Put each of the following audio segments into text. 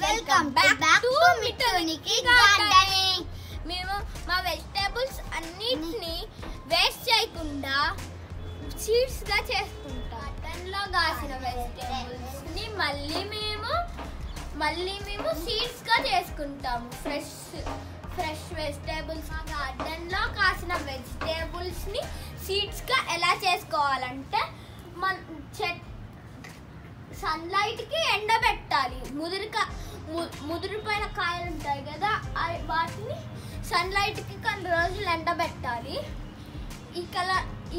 Welcome back to మిఠునికి gardening. మేము మా వెజిటేబుల్స్ అన్నిటిని వేస్ట్ చేయకుండా సీడ్స్ గా చేసుకుంటాం. గార్డెన్లో కాసిన వెజిటేబుల్స్ ని మళ్ళీ మేము సీడ్స్ గా చేసుకుంటాము. Fresh vegetables. మా గార్డెన్లో కాసిన వెజిటేబుల్స్ ని సీడ్స్ గా ఎలా చేసుకోవాలంటే సన్లైట్ కి ఎండబెట్టాలి. ముదిరిపోయిన కాయలు ఉంటాయి కదా, వాటిని సన్లైట్ కి కొన్ని రోజులు ఎండబెట్టాలి.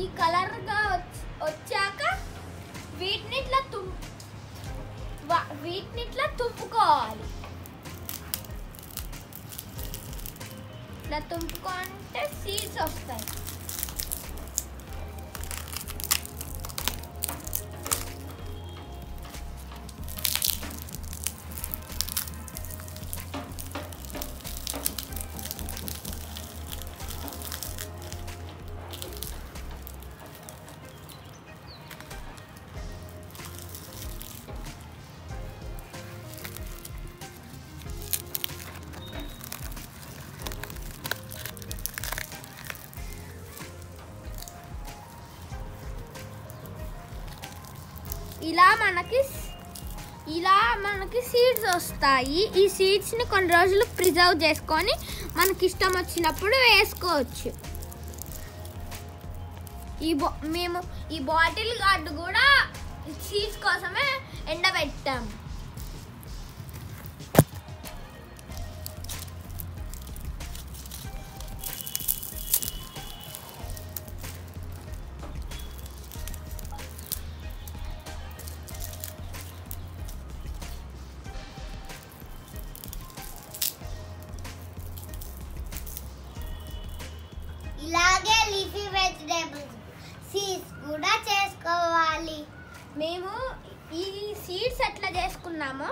ఈ కలర్ గా వచ్చాక వీటిని ఇట్లా తుంపుకోవాలి. ఇట్లా తుంపుకుంటే సీడ్స్ వస్తాయి. ఇలా మనకి సీడ్స్ వస్తాయి. ఈ సీడ్స్ ని కొన్ని రోజులు ప్రిజర్వ్ చేసుకొని మనకి ఇష్టం వచ్చినప్పుడు వేసుకోవచ్చు. మేము ఈ బాటిల్ గార్డ్ కూడా సీడ్స్ కోసమే ఎండబెట్టాము. ఇలాగే లీఫీ వెజిటేబుల్స్ సీడ్స్ కూడా చేసుకోవాలి. మేము ఈ సీడ్స్ ఎట్లా చేసుకున్నామో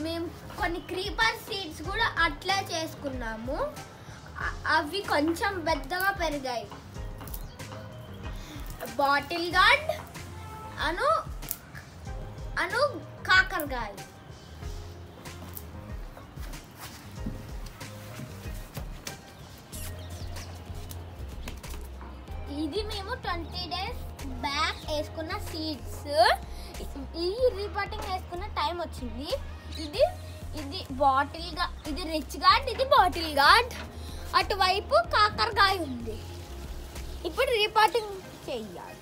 మేము కొన్ని క్రీపర్ సీడ్స్ కూడా అట్లే చేసుకున్నాము. అవి కొంచెం పెద్దగా పెరిగాయి. బాటిల్ గార్డ్ అను కాకరకాయ. ఇది మేము 20 days బ్యాక్ వేసుకున్న సీడ్స్. ఈ రీపాటింగ్ వేసుకున్న టైం వచ్చింది. ఇది రిచ్ గార్డ్, ఇది బాటిల్ గార్డ్. అటువైపు కాకరకాయ ఉంది. ఇప్పుడు రీపాటింగ్ చెయ్యాలి.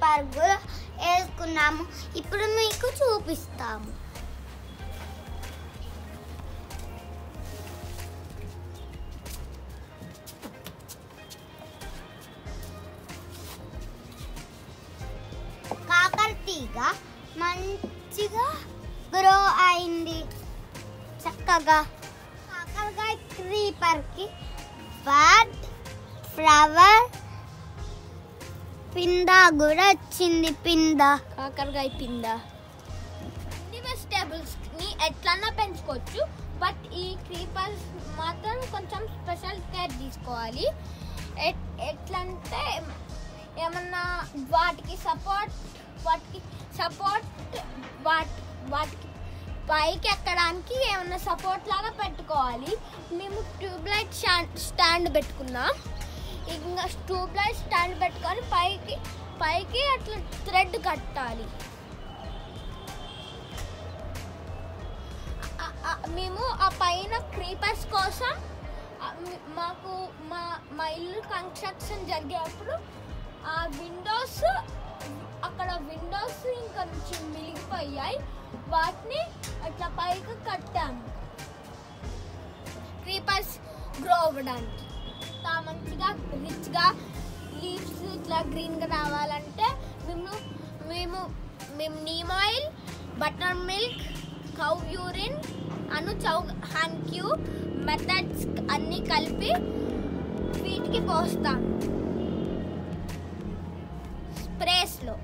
పరుగులు వేసుకున్నాము. ఇప్పుడు మీకు చూపిస్తాము. కాకర తీగ మంచిగా గ్రో అయింది చక్కగా. కాకరకాయ క్రీపర్కి బర్డ్ ఫ్లవర్ పింద కూడా వచ్చింది. కాకరకాయ పింద. వీటిని ఎట్లన్నా పెంచుకోవచ్చు. బట్ ఈ క్రీపర్స్ మాత్రం కొంచెం స్పెషల్ కేర్ తీసుకోవాలి. ఎట్లంటే ఏమన్నా వాటికి సపోర్ట్ వాటికి పైకి ఎక్కడానికి ఏమన్నా సపోర్ట్ లాగా పెట్టుకోవాలి. మేము ట్యూబ్లైట్ స్టాండ్ పెట్టుకున్నాం. ఇంకా ట్యూబ్లైట్ స్టాండ్ పెట్టుకొని పైకి అట్లా థ్రెడ్ కట్టాలి. మేము ఆ పైన క్రీపర్స్ కోసం మాకు మా ఇల్లు కన్స్ట్రక్షన్ జరిగేటప్పుడు ఆ అక్కడ విండోస్ ఇంకా నుంచి మిగిలిపోయాయి. వాటిని అట్లా పైకి కట్టాము క్రీపర్స్ గ్రో అవ్వడానికి. మంచిగా రిచ్గా లీవ్స్ ఇట్లా గ్రీన్గా రావాలంటే మేము neem oil, butter milk, cow urine, hand cube methods అన్నీ కలిపి వీటికి పోస్తాం స్ప్రేస్లో.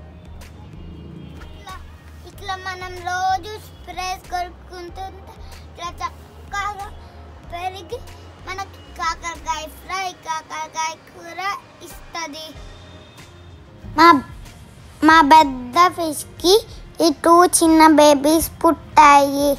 ఇట్లా మనం రోజు స్ప్రేస్ కొరుకుంటుంటే ఇట్లా చక్కగా పెరిగి మనకి కాకరకాయ ఫ్రై, కాకరకాయ కూర ఇస్తుంది. మా పెద్ద ఫిష్కి ఈ 2 చిన్న బేబీస్ పుట్టాయి.